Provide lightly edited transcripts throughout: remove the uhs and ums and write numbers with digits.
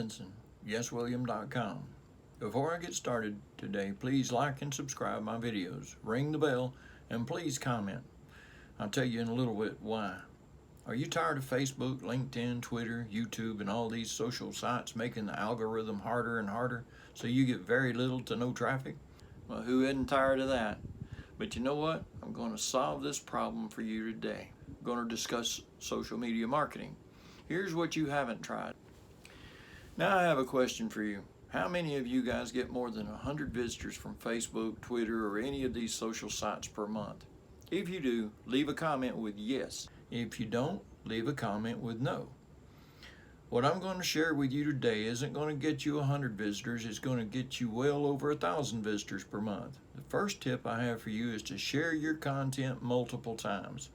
Vinson, yeswilliam.com. Before I get started today, please like and subscribe my videos, ring the bell, and please comment. I'll tell you in a little bit why. Are you tired of Facebook, LinkedIn, Twitter, YouTube, and all these social sites making the algorithm harder and harder so you get very little to no traffic? Well, who isn't tired of that? But you know what? I'm going to solve this problem for you today. I'm going to discuss social media marketing. Here's what you haven't tried. Now I have a question for you. How many of you guys get more than 100 visitors from Facebook, Twitter, or any of these social sites per month? If you do, leave a comment with yes. If you don't, leave a comment with no. What I'm going to share with you today isn't going to get you 100 visitors. It's going to get you well over 1,000 visitors per month. The first tip I have for you is to share your content multiple times.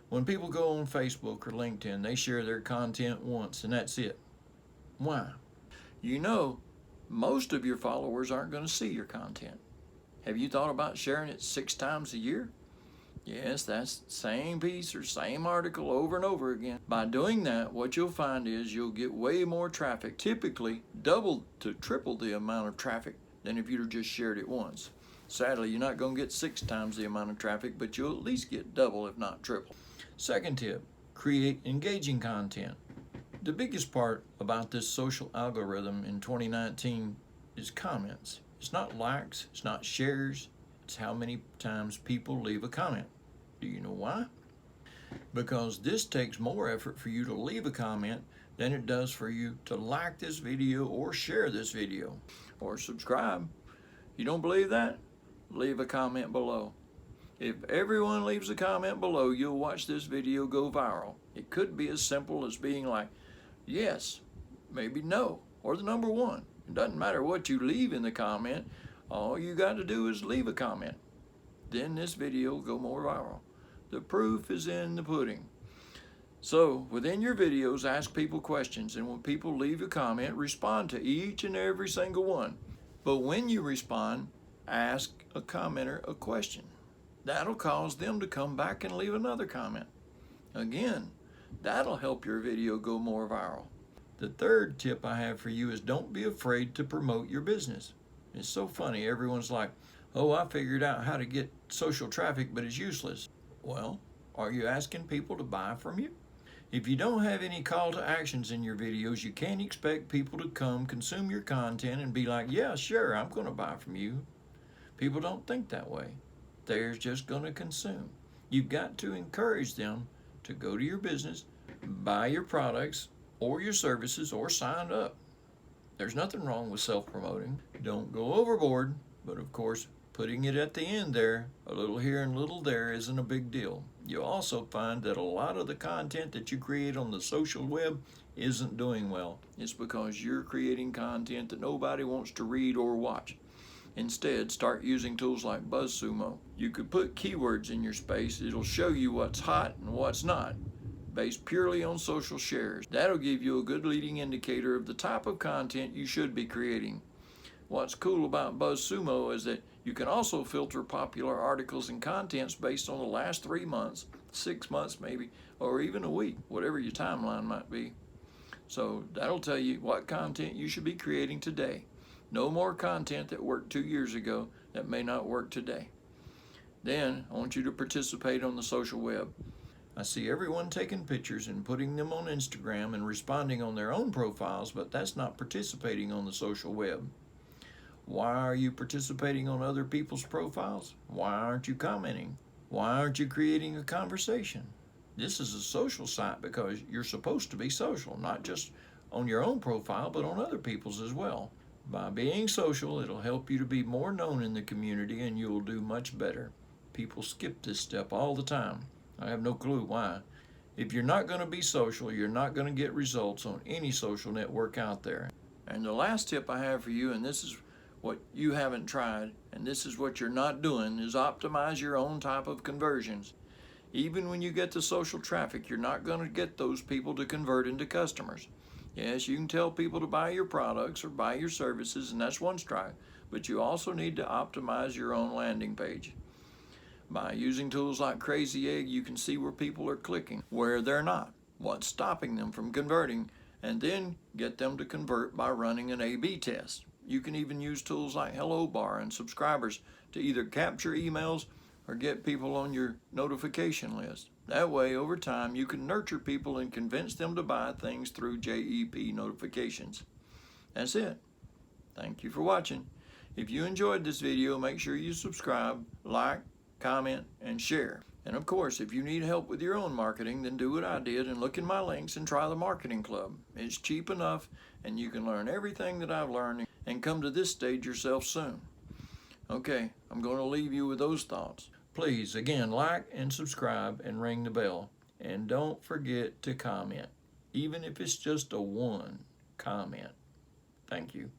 When people go on Facebook or LinkedIn, they share their content once and that's it. Why? You know, most of your followers aren't going to see your content. Have you thought about sharing it 6 times a year? Yes, that's the same piece or same article over and over again. By doing that, what you'll find is you'll get way more traffic, typically double to triple the amount of traffic than if you'd just shared it once. Sadly, you're not going to get 6 times the amount of traffic, but you'll at least get double, if not triple. Second tip, create engaging content. The biggest part about this social algorithm in 2019 is comments. It's not likes, it's not shares, it's how many times people leave a comment. Do you know why? Because this takes more effort for you to leave a comment than it does for you to like this video or share this video or subscribe. You don't believe that? Leave a comment below. If everyone leaves a comment below, you'll watch this video go viral. It could be as simple as being like, yes, maybe no, or the number 1. It doesn't matter what you leave in the comment. All you got to do is leave a comment. Then this video will go more viral. The proof is in the pudding. So within your videos, ask people questions, and when people leave a comment, respond to each and every single one. But when you respond, ask a commenter a question. That'll cause them to come back and leave another comment. Again, that'll help your video go more viral. The third tip I have for you is don't be afraid to promote your business. It's so funny, everyone's like, oh, I figured out how to get social traffic, but it's useless. Well, are you asking people to buy from you? If you don't have any call to actions in your videos, you can't expect people to come consume your content and be like, yeah, sure, I'm going to buy from you. People don't think that way. They're just going to consume. You've got to encourage them to go to your business, buy your products or your services, or sign up. There's nothing wrong with self-promoting. Don't go overboard, but of course, putting it at the end there, a little here and a little there, isn't a big deal. You'll also find that a lot of the content that you create on the social web isn't doing well. It's because you're creating content that nobody wants to read or watch. Instead, start using tools like BuzzSumo. You could put keywords in your space. It'll show you what's hot and what's not, based purely on social shares. That'll give you a good leading indicator of the type of content you should be creating. What's cool about BuzzSumo is that you can also filter popular articles and contents based on the last 3 months, 6 months maybe, or even a week, whatever your timeline might be. So that'll tell you what content you should be creating today. No more content that worked 2 years ago that may not work today. Then I want you to participate on the social web. I see everyone taking pictures and putting them on Instagram and responding on their own profiles, but that's not participating on the social web. Why are you participating on other people's profiles? Why aren't you commenting? Why aren't you creating a conversation? This is a social site because you're supposed to be social, not just on your own profile, but on other people's as well. By being social, it'll help you to be more known in the community and you'll do much better. People skip this step all the time. I have no clue why. If you're not going to be social, you're not going to get results on any social network out there. And the last tip I have for you, and this is what you haven't tried, and this is what you're not doing, is optimize your own type of conversions. Even when you get the social traffic, you're not going to get those people to convert into customers. Yes, you can tell people to buy your products or buy your services, and that's one strike, but you also need to optimize your own landing page. By using tools like Crazy Egg, you can see where people are clicking, where they're not, what's stopping them from converting, and then get them to convert by running an A/B test. You can even use tools like Hello Bar and subscribers to either capture emails or get people on your notification list. That way, over time, you can nurture people and convince them to buy things through JEP notifications. That's it. Thank you for watching. If you enjoyed this video, make sure you subscribe, like, comment, and share. And of course, if you need help with your own marketing, then do what I did and look in my links and try the Marketing Club. It's cheap enough, and you can learn everything that I've learned and come to this stage yourself soon. Okay, I'm going to leave you with those thoughts. Please, again, like and subscribe and ring the bell. And don't forget to comment, even if it's just a one comment. Thank you.